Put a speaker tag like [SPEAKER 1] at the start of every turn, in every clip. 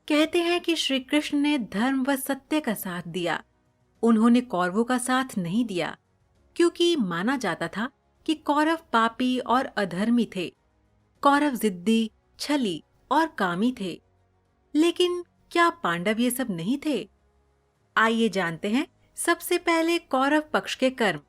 [SPEAKER 1] कहते हैं कि श्री कृष्ण ने धर्म व सत्य का साथ दिया। उन्होंने कौरवों का साथ नहीं दिया, क्योंकि माना जाता था कि कौरव पापी और अधर्मी थे। कौरव जिद्दी, छली और कामी थे। लेकिन क्या पांडव ये सब नहीं थे? आइए जानते हैं सबसे पहले कौरव पक्ष के कर्म।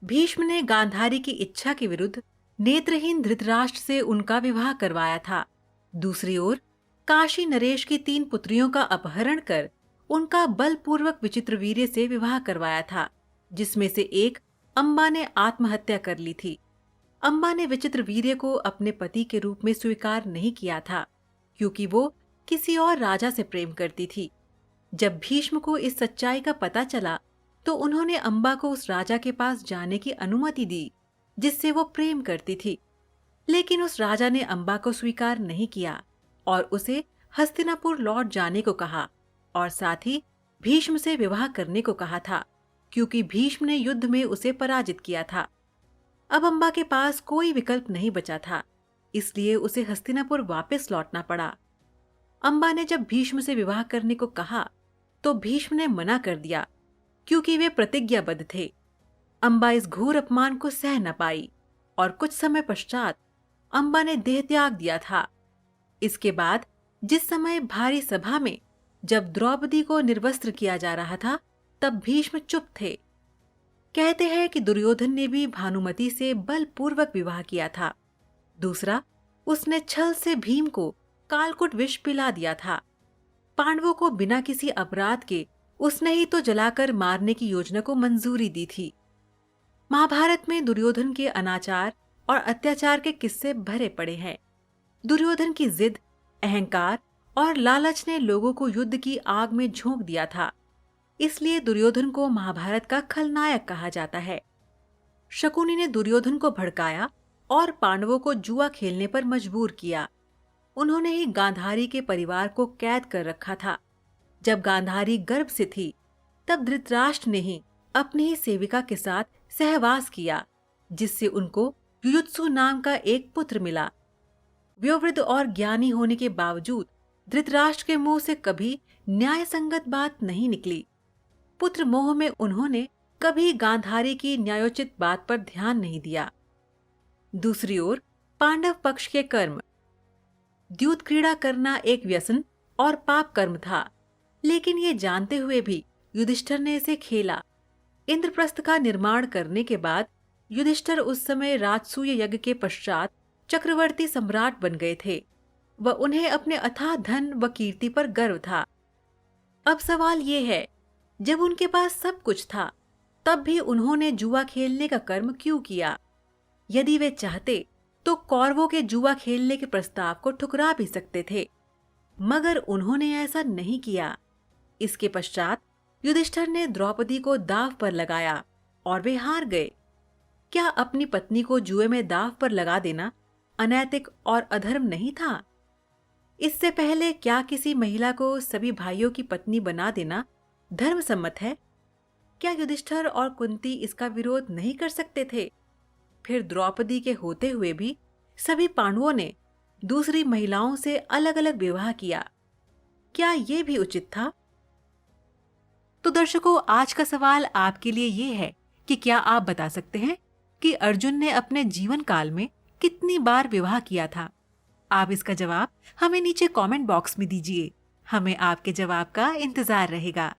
[SPEAKER 1] भीष्म ने गांधारी की इच्छा के विरुद्ध नेत्रहीन धृतराष्ट्र से उनका विवाह करवाया था। दूसरी ओर काशी नरेश की 3 पुत्रियों का अपहरण कर उनका बलपूर्वक विचित्रवीर्य से विवाह करवाया था, जिसमें से एक अंबा ने आत्महत्या कर ली थी। अंबा ने विचित्रवीर्य को अपने पति के रूप में स्वीकार नहीं किया था, क्योंकि वो किसी और राजा से प्रेम करती थी। जब भीष्म को इस सच्चाई का पता चला तो उन्होंने अंबा को उस राजा के पास जाने की अनुमति दी जिससे वो प्रेम करती थी। लेकिन उस राजा ने अंबा को स्वीकार नहीं किया और उसे हस्तिनापुर लौट जाने को कहा और साथ ही भीष्म से विवाह करने को कहा था, क्योंकि भीष्म ने युद्ध में उसे पराजित किया था। अब अंबा के पास कोई विकल्प नहीं बचा था, इसलिए उसे हस्तिनापुर वापस लौटना पड़ा। अंबा ने जब भीष्म से विवाह करने को कहा तो भीष्म ने मना कर दिया, क्योंकि वे प्रतिज्ञाबद्ध थे। अंबा इस घोर अपमान को सह न पाई और कुछ समय पश्चात अंबा ने देह त्याग दिया था। इसके बाद जिस समय भारी सभा में जब द्रौपदी को निर्वस्त्र किया जा रहा था, तब भीष्म चुप थे। कहते हैं कि दुर्योधन ने भी भानुमति से बलपूर्वक विवाह किया था। दूसरा, उसने छल से भीम को कालकुट विष पिला दिया था। पांडवों को बिना किसी अपराध के उसने ही तो जलाकर मारने की योजना को मंजूरी दी थी। महाभारत में दुर्योधन के अनाचार और अत्याचार के किस्से भरे पड़े हैं। दुर्योधन की जिद, अहंकार और लालच ने लोगों को युद्ध की आग में झोंक दिया था। इसलिए दुर्योधन को महाभारत का खलनायक कहा जाता है। शकुनी ने दुर्योधन को भड़काया और पांडवों को जुआ खेलने पर मजबूर किया। उन्होंने ही गांधारी के परिवार को कैद कर रखा था। जब गांधारी गर्भ से थी, तब धृतराष्ट्र ने ही अपनी ही सेविका के साथ सहवास किया, जिससे उनको युयुत्सु नाम का एक पुत्र मिला। व्योवृद्ध और ज्ञानी होने के बावजूद धृतराष्ट्र के मुंह से कभी न्याय संगत बात नहीं निकली। पुत्र मोह में उन्होंने कभी गांधारी की न्यायोचित बात पर ध्यान नहीं दिया। दूसरी ओर पांडव पक्ष के कर्म। द्यूत क्रीड़ा करना एक व्यसन और पाप कर्म था, लेकिन ये जानते हुए भी युधिष्ठिर ने इसे खेला। इंद्रप्रस्थ का निर्माण करने के बाद युधिष्ठिर उस समय राजसूय यज्ञ के पश्चात चक्रवर्ती सम्राट बन गए थे व उन्हें अपने अथाह धन व कीर्ति पर गर्व था। अब सवाल ये है, जब उनके पास सब कुछ था, तब भी उन्होंने जुआ खेलने का कर्म क्यों किया? यदि वे चाहते तो कौरवों के जुआ खेलने के प्रस्ताव को ठुकरा भी सकते थे, मगर उन्होंने ऐसा नहीं किया। इसके पश्चात युधिष्ठिर ने द्रौपदी को दांव पर लगाया और वे हार गए। क्या अपनी पत्नी को जुए में दांव पर लगा देना अनैतिक और अधर्म नहीं था? इससे पहले क्या किसी महिला को सभी भाइयों की पत्नी बना देना धर्म सम्मत है? क्या युधिष्ठिर और कुंती इसका विरोध नहीं कर सकते थे? फिर द्रौपदी के होते हुए भी सभी पांडवों ने दूसरी महिलाओं से अलग अलग विवाह किया। क्या ये भी उचित था? तो दर्शकों, आज का सवाल आपके लिए ये है कि क्या आप बता सकते हैं कि अर्जुन ने अपने जीवन काल में कितनी बार विवाह किया था? आप इसका जवाब हमें नीचे कमेंट बॉक्स में दीजिए। हमें आपके जवाब का इंतजार रहेगा।